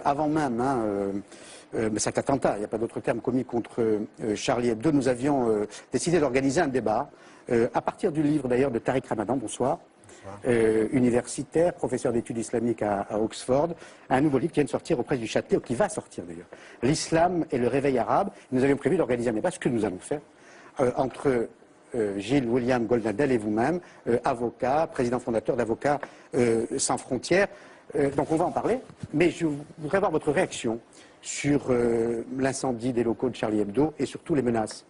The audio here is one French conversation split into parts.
Avant même cet attentat, il n'y a pas d'autre terme, commis contre Charlie Hebdo, nous avions décidé d'organiser un débat à partir du livre d'ailleurs de Tariq Ramadan, bonsoir, universitaire, professeur d'études islamiques à Oxford, un nouveau livre qui vient de sortir aux presses du Châtelet, ou qui va sortir d'ailleurs, L'Islam et le réveil arabe. Nous avions prévu d'organiser un débat, ce que nous allons faire, entre Gilles William Goldnadel et vous-même, avocat, président fondateur d'Avocats sans frontières. Donc on va en parler, mais je voudrais avoir votre réaction sur l'incendie des locaux de Charlie Hebdo et surtout les menaces.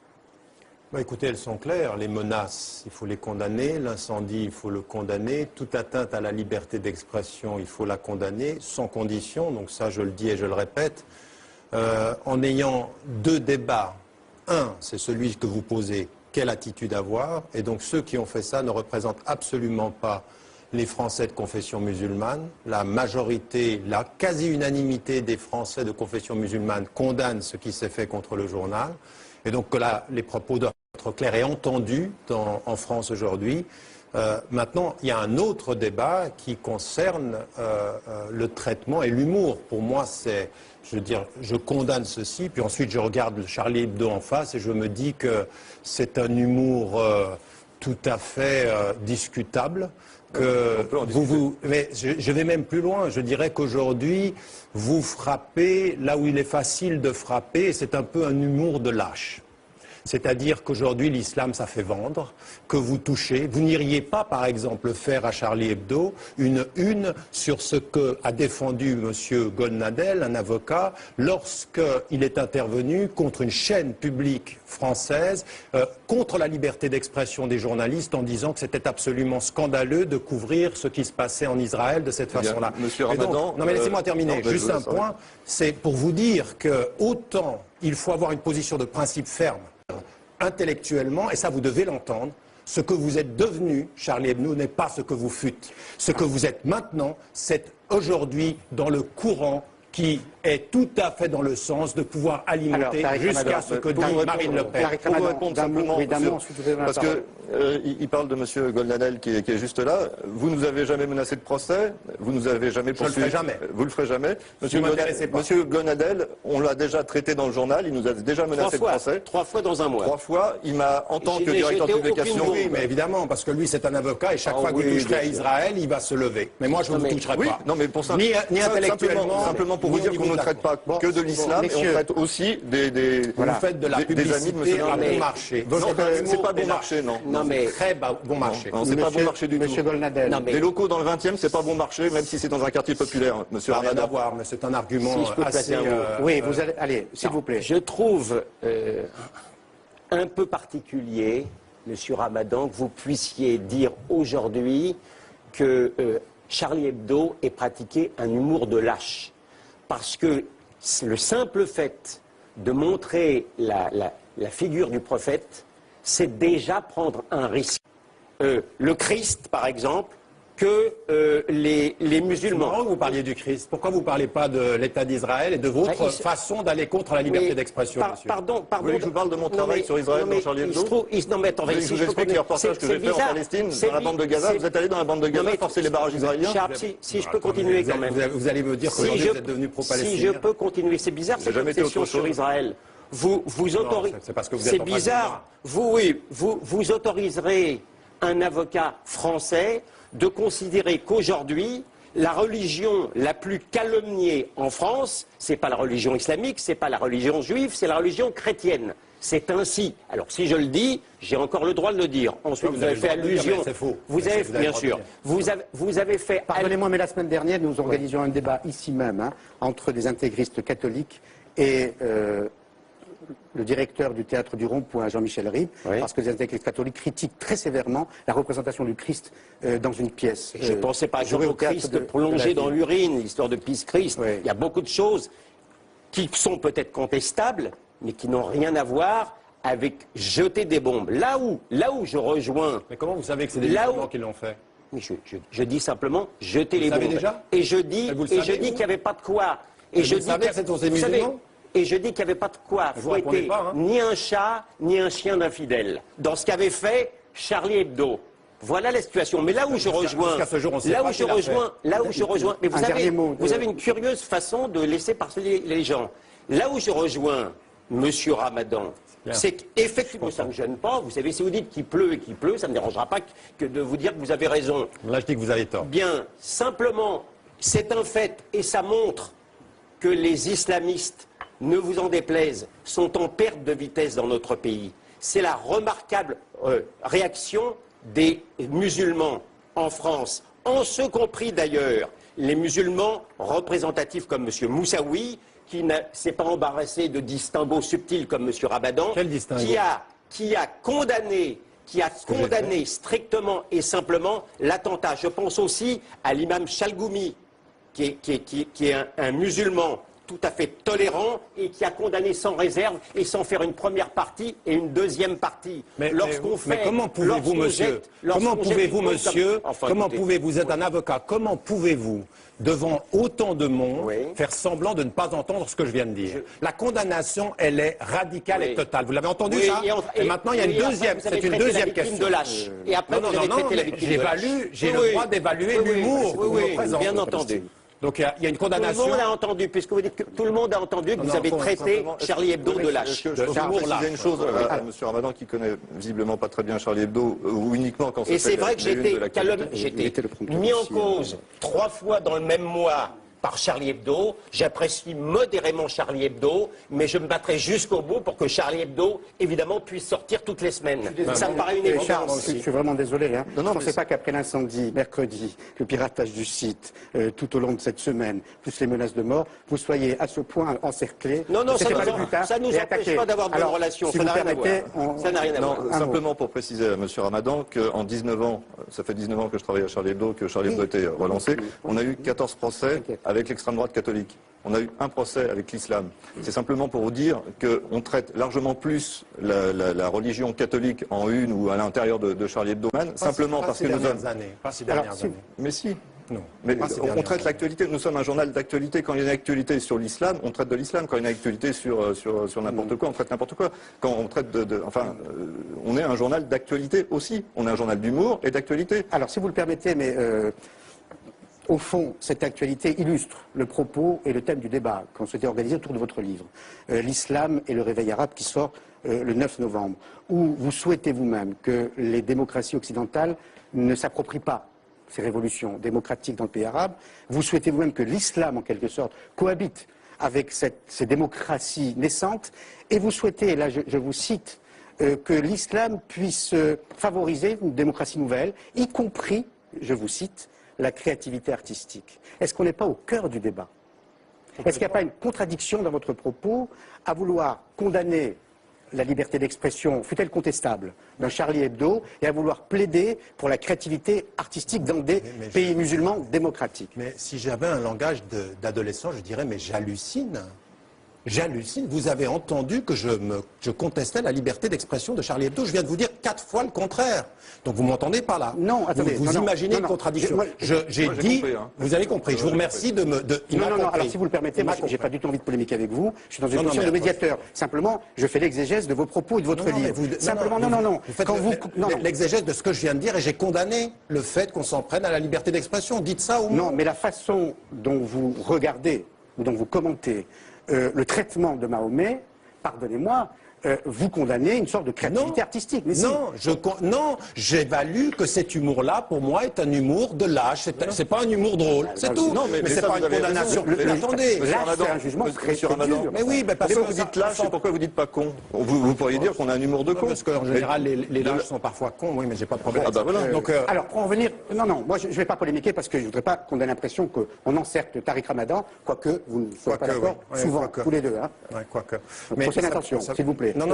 Bah écoutez, elles sont claires. Les menaces, il faut les condamner. L'incendie, il faut le condamner. Toute atteinte à la liberté d'expression, il faut la condamner, sans condition. Donc ça, je le dis et je le répète. En ayant deux débats. Un, c'est celui que vous posez, quelle attitude avoir. Et donc ceux qui ont fait ça ne représentent absolument pas les Français de confession musulmane. La majorité, la quasi-unanimité des Français de confession musulmane condamnent ce qui s'est fait contre le journal. Et donc que là, les propos doivent être clairs et entendus en France aujourd'hui. Maintenant, il y a un autre débat qui concerne le traitement et l'humour. Pour moi, c'est, je veux dire, je condamne ceci, puis ensuite je regarde Charlie Hebdo en face et je me dis que c'est un humour tout à fait discutable. Mais je vais même plus loin. Je dirais qu'aujourd'hui, vous frappez là où il est facile de frapper. C'est un peu un humour de lâche. C'est-à-dire qu'aujourd'hui, l'islam, ça fait vendre, que vous touchez. Vous n'iriez pas, par exemple, faire à Charlie Hebdo une sur ce qu'a défendu M. Goldnadel, un avocat, lorsqu'il est intervenu contre une chaîne publique française, contre la liberté d'expression des journalistes, en disant que c'était absolument scandaleux de couvrir ce qui se passait en Israël de cette façon-là. Monsieur Ramadan... Non mais laissez-moi terminer. Juste un point, c'est pour vous dire que autant il faut avoir une position de principe ferme, intellectuellement, et ça vous devez l'entendre, ce que vous êtes devenu, Charlie Hebdo, n'est pas ce que vous fûtes. Ce que vous êtes maintenant, c'est aujourd'hui dans le courant qui est tout à fait dans le sens de pouvoir alimenter jusqu'à ce que dit Marine Le Pen. Pour vous répondre simplement, parce qu'il parle de M. Goldnadel qui est juste là. Vous ne nous avez jamais menacé de procès, vous ne nous avez jamais poursuivi. Je le ferai jamais. Vous le ferez jamais. Monsieur Goldnadel, on l'a déjà traité dans le journal, il nous a déjà menacé de procès. 3 fois dans un mois. 3 fois, il m'a, en tant que directeur de publication... Oui, mais évidemment, parce que lui c'est un avocat et chaque fois que vous toucherez à Israël, il va se lever. Mais moi je ne vous toucherai pas. Non, mais pour ça, ni intellectuellement, simplement pour vous dire qu'on ne traite pas que de l'islam, et on traite aussi des vous faites de la publicité à bon marché. C'est pas bon marché, non. Non, mais très bon marché. Non, c'est pas bon marché du tout. Monsieur Goldnadel. Les locaux dans le 20e, c'est pas bon marché, même si c'est dans un quartier populaire, monsieur Rien à Ramadan. voir, mais c'est un argument assez... Oui, vous allez... Allez, s'il vous plaît. je trouve un peu particulier, monsieur Ramadan, que vous puissiez dire aujourd'hui que Charlie Hebdo ait pratiqué un humour de lâche. Parce que le simple fait de montrer la figure du prophète, c'est déjà prendre un risque. Le Christ, par exemple, que les musulmans... C'est marrant que vous parliez du Christ. Pourquoi vous ne parlez pas de l'État d'Israël et de votre façon d'aller contre la liberté d'expression, monsieur? Pardon. Vous voulez que je vous parle de mon travail sur Israël dans Charlie Hebdo? Non, mais attendez, je vous explique les reportages que j'ai fait en Palestine, dans la bande de Gaza. Vous êtes allé dans la bande de Gaza forcer les barrages israéliens? Si je peux continuer quand même. Vous allez me dire qu'aujourd'hui vous êtes devenu pro-palestinien. Si je peux continuer, c'est bizarre cette obsession sur Israël. Vous autorisez... C'est parce que vous êtes en face de moi. C'est bizarre. Vous autoriserez un avocat français de considérer qu'aujourd'hui, la religion la plus calomniée en France, c'est pas la religion islamique, c'est pas la religion juive, c'est la religion chrétienne. C'est ainsi. Alors si je le dis, j'ai encore le droit de le dire. Ensuite, vous avez fait allusion. C'est faux. Vous avez, bien sûr. Vous avez fait. Pardonnez-moi, mais la semaine dernière, nous organisions un débat ici même entre des intégristes catholiques et le directeur du théâtre du Rond-Point, Jean-Michel Ribes, parce que les intégristes catholiques critiquent très sévèrement la représentation du Christ dans une pièce. Je pensais par exemple au Christ plongé dans l'urine, l'histoire de Pisse Christ. Oui. Il y a beaucoup de choses qui sont peut-être contestables, mais qui n'ont rien à voir avec jeter des bombes. Là où je rejoins... Mais comment vous savez que c'est des musulmans qui l'ont fait? Mais je dis simplement jeter les bombes. Vous savez déjà? Et je dis qu'il n'y avait pas de quoi. Et je dis que c'est ces musulmans? Et je dis qu'il n'y avait pas de quoi fouetter ni un chat, ni un chien d'infidèle. Dans ce qu'avait fait Charlie Hebdo. Voilà la situation. Mais là où je rejoins, mais vous avez une curieuse façon de laisser parler les gens. Là où je rejoins Monsieur Ramadan, c'est qu'effectivement, ça ne me gêne pas. Vous savez, si vous dites qu'il pleut et qu'il pleut, ça ne me dérangera pas que de vous dire que vous avez raison. Là, je dis que vous avez tort. Bien, simplement, c'est un fait et ça montre que les islamistes, ne vous en déplaise, sont en perte de vitesse dans notre pays. C'est la remarquable réaction des musulmans en France, en ce compris d'ailleurs les musulmans représentatifs comme M. Moussaoui, qui ne s'est pas embarrassé de distinguos subtils comme M. Ramadan, qui a condamné strictement et simplement l'attentat. Je pense aussi à l'imam Chalgoumi, qui est un musulman tout à fait tolérant et qui a condamné sans réserve et sans faire une première partie et une deuxième partie. Mais comment pouvez-vous, monsieur, vous êtes un avocat, comment pouvez-vous, devant autant de monde, faire semblant de ne pas entendre ce que je viens de dire? La condamnation, elle est radicale et totale. Vous l'avez entendu, ça? Et maintenant, il y a une deuxième, c'est une deuxième question. De lâche. Et après, vous avez traité la victime de lâche. J'ai le droit d'évaluer l'humour. Bien entendu. Donc il y a une condamnation. Tout le monde a entendu, puisque vous dites que tout le monde a entendu que vous avez traité Charlie Hebdo de lâche. Je peux préciser une chose à M. Ramadan qui connaît visiblement pas très bien Charlie Hebdo, ou uniquement quand c'est c'est vrai que j'ai été mis en cause 3 fois dans le même mois par Charlie Hebdo. J'apprécie modérément Charlie Hebdo, mais je me battrai jusqu'au bout pour que Charlie Hebdo, évidemment, puisse sortir toutes les semaines. Ça me paraît une évidence. Je suis vraiment désolé. Hein. Je ne pensais pas qu'après l'incendie, mercredi, le piratage du site, tout au long de cette semaine, plus les menaces de mort, vous soyez à ce point encerclés. Non, ça ne nous empêche pas d'avoir de bonnes relations. Ça n'a rien à voir. Simplement pour préciser à M. Ramadan qu'en 19 ans, ça fait 19 ans que je travaille à Charlie Hebdo, que Charlie Hebdo a été relancé, on a eu 14 procès avec l'extrême droite catholique. On a eu un procès avec l'islam. C'est simplement pour vous dire qu'on traite largement plus la religion catholique en une ou à l'intérieur de Charlie Hebdo, simplement parce que nous sommes... Pas ces dernières années. Mais si. Non. Mais on traite l'actualité. Nous sommes un journal d'actualité. Quand il y a une actualité sur l'islam, on traite de l'islam. Quand il y a une actualité sur n'importe quoi, on traite n'importe quoi. Quand on traite on est un journal d'actualité aussi. On est un journal d'humour et d'actualité. Alors, si vous le permettez, mais au fond, cette actualité illustre le propos et le thème du débat qu'on souhaitait organiser autour de votre livre, l'islam et le réveil arabe, qui sort le 9 novembre, où vous souhaitez vous-même que les démocraties occidentales ne s'approprient pas ces révolutions démocratiques dans le pays arabe. Vous souhaitez vous-même que l'islam, en quelque sorte, cohabite avec ces démocraties naissantes. Et vous souhaitez, et là je vous cite, que l'islam puisse favoriser une démocratie nouvelle, y compris, je vous cite, la créativité artistique. Est-ce qu'on n'est pas au cœur du débat? Est-ce qu'il n'y a pas une contradiction dans votre propos à vouloir condamner la liberté d'expression, fût-elle contestable, d'un Charlie Hebdo, et à vouloir plaider pour la créativité artistique dans des pays musulmans démocratiques? Mais si j'avais un langage d'adolescent, je dirais, mais j'hallucine. J'hallucine. Vous avez entendu que je contestais la liberté d'expression de Charlie Hebdo. Je viens de vous dire 4 fois le contraire. Donc vous m'entendez pas là. Non, attendez. Vous imaginez une contradiction. J'ai dit, compris, hein. Vous avez compris. Je vous remercie de me... Non, alors si vous le permettez, moi j'ai pas du tout envie de polémiquer avec vous. Je suis dans une position de médiateur. Simplement, je fais l'exégèse de vos propos et de votre livre. Simplement, non. L'exégèse de ce que je viens de dire, et j'ai condamné le fait qu'on s'en prenne à la liberté d'expression. Dites ça au moins. Non, mais la façon dont vous regardez, ou dont vous commentez le traitement de Mahomet, pardonnez-moi, vous condamnez une sorte de créativité artistique. Mais non, j'évalue que cet humour-là, pour moi, est un humour de lâche. C'est pas un humour drôle, c'est tout. Non, mais c'est pas une condamnation. Attendez, lâche, c'est un jugement très dur. Mais oui, parce que vous dites lâche, et pourquoi vous dites pas con? Vous pourriez dire qu'on a un humour de con. Parce qu'en général, les lâches sont parfois cons, oui, mais j'ai pas de problème. Donc, alors, pour en venir, non, moi je vais pas polémiquer parce que je voudrais pas qu'on ait l'impression qu'on encercle Tariq Ramadan, quoique vous ne soyez pas d'accord, souvent, tous les deux. Quoique. Prochaine attention, s'il vous plaît. Non,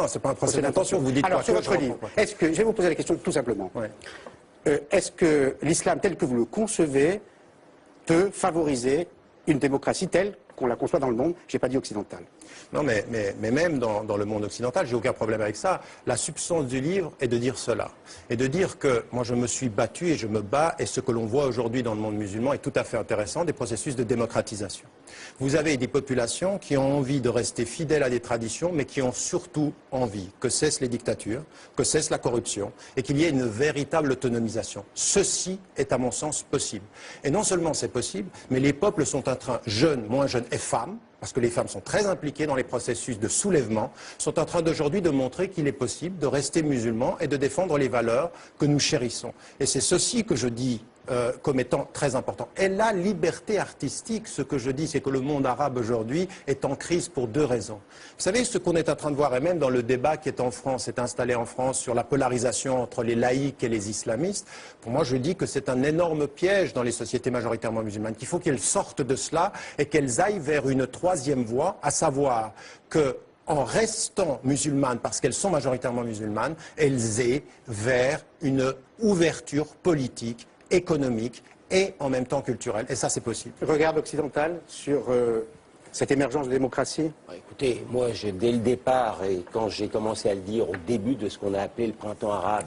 c'est pas un procès d'intention. Vous dites alors, sur votre livre, je vais vous poser la question tout simplement. Est-ce que l'islam tel que vous le concevez peut favoriser une démocratie telle qu'on la conçoit dans le monde, je n'ai pas dit occidental. Non, mais même dans le monde occidental, j'ai aucun problème avec ça. La substance du livre est de dire cela. Et de dire que moi je me suis battu et je me bats, et ce que l'on voit aujourd'hui dans le monde musulman est tout à fait intéressant, des processus de démocratisation. Vous avez des populations qui ont envie de rester fidèles à des traditions, mais qui ont surtout envie que cessent les dictatures, que cesse la corruption, et qu'il y ait une véritable autonomisation. Ceci est à mon sens possible. Et non seulement c'est possible, mais les peuples sont en train, jeunes, moins jeunes et femmes, parce que les femmes sont très impliquées dans les processus de soulèvement, sont en train d'aujourd'hui de montrer qu'il est possible de rester musulman et de défendre les valeurs que nous chérissons. Et c'est ceci que je dis comme étant très important. Et la liberté artistique, ce que je dis, c'est que le monde arabe aujourd'hui est en crise pour deux raisons. Vous savez, ce qu'on est en train de voir, et même dans le débat qui est en France, est installé en France sur la polarisation entre les laïcs et les islamistes, pour moi je dis que c'est un énorme piège dans les sociétés majoritairement musulmanes, qu'il faut qu'elles sortent de cela et qu'elles aillent vers une troisième voie, à savoir que en restant musulmanes, parce qu'elles sont majoritairement musulmanes, elles aient vers une ouverture politique, économique et en même temps culturelle. Et ça, c'est possible. Regard occidental sur cette émergence de démocratie? Écoutez, moi, dès le départ, et quand j'ai commencé à le dire au début de ce qu'on a appelé le printemps arabe,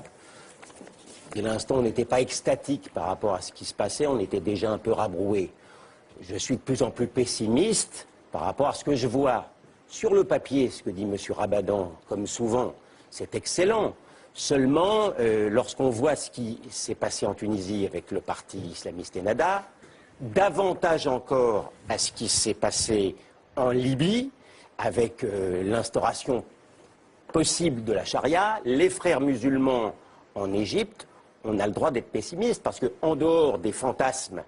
dès l'instant, on n'était pas extatique par rapport à ce qui se passait, on était déjà un peu rabroué. Je suis de plus en plus pessimiste par rapport à ce que je vois. Sur le papier, ce que dit M. Ramadan, comme souvent, c'est excellent. Seulement, lorsqu'on voit ce qui s'est passé en Tunisie avec le parti islamiste Ennahda, davantage encore à ce qui s'est passé en Libye, avec l'instauration possible de la charia, les frères musulmans en Égypte, on a le droit d'être pessimiste, parce qu'en dehors des fantasmes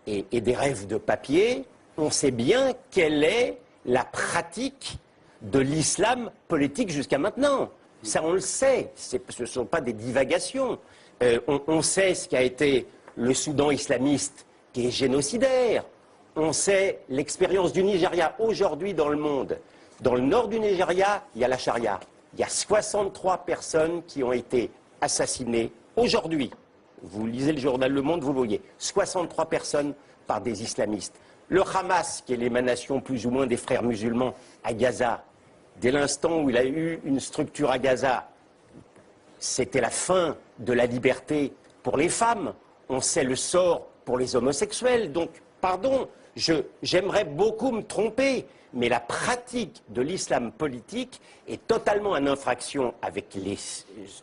et des rêves de papier, on sait bien quelle est la pratique de l'islam politique jusqu'à maintenant. Ça, on le sait, ce ne sont pas des divagations. On sait ce qu'a été le Soudan islamiste, qui est génocidaire. On sait l'expérience du Nigeria aujourd'hui dans le monde. Dans le nord du Nigeria, il y a la charia. Il y a 63 personnes qui ont été assassinées aujourd'hui. Vous lisez le journal Le Monde, vous le voyez. 63 personnes par des islamistes. Le Hamas, qui est l'émanation plus ou moins des frères musulmans à Gaza, dès l'instant où il a eu une structure à Gaza, c'était la fin de la liberté pour les femmes. On sait le sort pour les homosexuels. Donc, pardon, j'aimerais beaucoup me tromper, mais la pratique de l'islam politique est totalement en infraction avec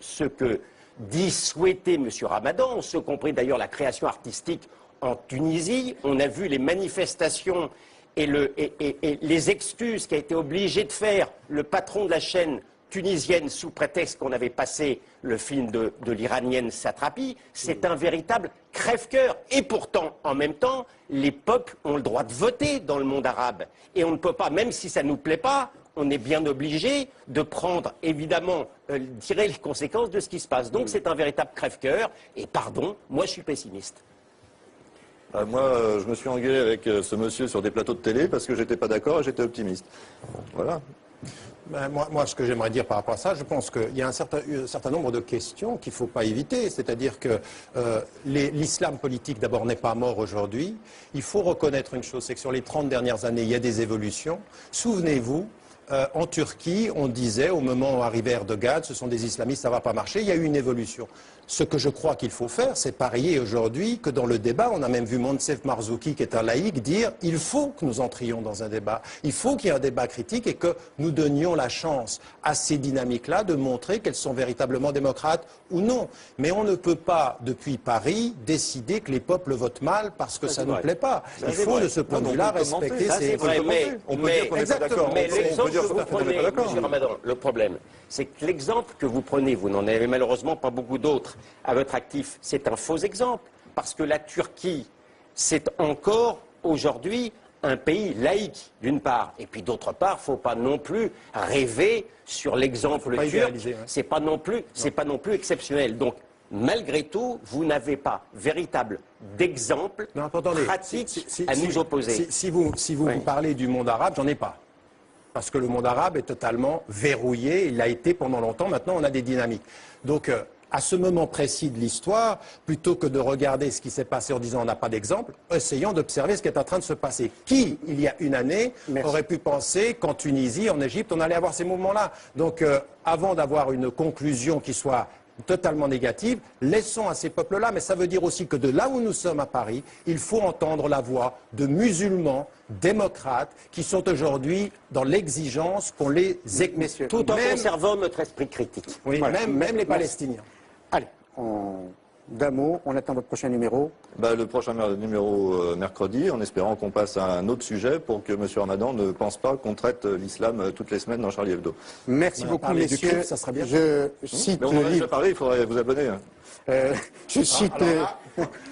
ce que dit souhaiter M. Ramadan, ce compris d'ailleurs la création artistique en Tunisie. On a vu les manifestations et les excuses qu'a été obligé de faire le patron de la chaîne tunisienne sous prétexte qu'on avait passé le film de l'iranienne Satrapi. C'est un véritable crève-cœur. Et pourtant, en même temps, les peuples ont le droit de voter dans le monde arabe. Et on ne peut pas, même si ça ne nous plaît pas, on est bien obligé de prendre, évidemment, tirer les conséquences de ce qui se passe. Donc c'est un véritable crève-cœur. Et pardon, moi je suis pessimiste. Moi, je me suis engueulé avec ce monsieur sur des plateaux de télé parce que j'étais pas d'accord et j'étais optimiste. Voilà. Ben, moi, ce que j'aimerais dire par rapport à ça, je pense qu'il y a un certain nombre de questions qu'il ne faut pas éviter. C'est-à-dire que l'islam politique, d'abord, n'est pas mort aujourd'hui. Il faut reconnaître une chose, c'est que sur les 30 dernières années, il y a des évolutions. Souvenez-vous, en Turquie, on disait, au moment où arrivait Erdogan, ce sont des islamistes, ça ne va pas marcher. Il y a eu une évolution. Ce que je crois qu'il faut faire, c'est parier aujourd'hui que dans le débat, on a même vu Moncef Marzouki, qui est un laïc, dire il faut que nous entrions dans un débat. Il faut qu'il y ait un débat critique et que nous donnions la chance à ces dynamiques-là de montrer qu'elles sont véritablement démocrates ou non. Mais on ne peut pas, depuis Paris, décider que les peuples votent mal parce que ça ne nous plaît pas. Il faut, de ce point de vue-là, respecter ces... On peut dire qu'on n'est pas d'accord. Mais l'exemple que vous prenez, M. Ramadan, le problème, c'est que l'exemple que vous prenez, vous n'en avez malheureusement pas beaucoup d'autres à votre actif, c'est un faux exemple, parce que la Turquie, c'est encore aujourd'hui un pays laïque, d'une part, et puis d'autre part, il ne faut pas non plus rêver sur l'exemple turc, c'est pas non plus exceptionnel. Donc, malgré tout, vous n'avez pas véritable d'exemple pratique à nous opposer. Si vous parlez du monde arabe, j'en ai pas. Parce que le monde arabe est totalement verrouillé, il l'a été pendant longtemps, maintenant on a des dynamiques. Donc à ce moment précis de l'histoire, plutôt que de regarder ce qui s'est passé en disant on n'a pas d'exemple, essayons d'observer ce qui est en train de se passer. Qui, il y a une année, aurait pu penser qu'en Tunisie, en Égypte, on allait avoir ces mouvements-là? Donc, avant d'avoir une conclusion qui soit totalement négative, laissons à ces peuples-là. Mais ça veut dire aussi que de là où nous sommes à Paris, il faut entendre la voix de musulmans démocrates qui sont aujourd'hui dans l'exigence qu'on les Messieurs, tout en conservant notre esprit critique. Oui, Voilà. même les Palestiniens. Allez, d'un mot, on attend votre prochain numéro. Le prochain numéro mercredi, en espérant qu'on passe à un autre sujet pour que M. Ramadan ne pense pas qu'on traite l'islam toutes les semaines dans Charlie Hebdo. Merci beaucoup, parler du messieurs. culte, ça serait bien. Je cite Mais on en a déjà parlé, il faudrait vous abonner. je cite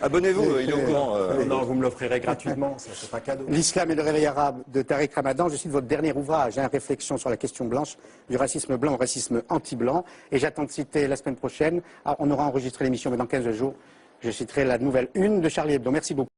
Abonnez-vous, il est au courant. Non, vous me l'offrirez gratuitement, c'est un cadeau. L'islam et le réveil arabe de Tariq Ramadan. Je cite votre dernier ouvrage, Réflexion sur la question blanche, du racisme blanc au racisme anti-blanc. Et j'attends de citer la semaine prochaine. On aura enregistré l'émission, mais dans 15 jours, je citerai la nouvelle une de Charlie Hebdo. Merci beaucoup.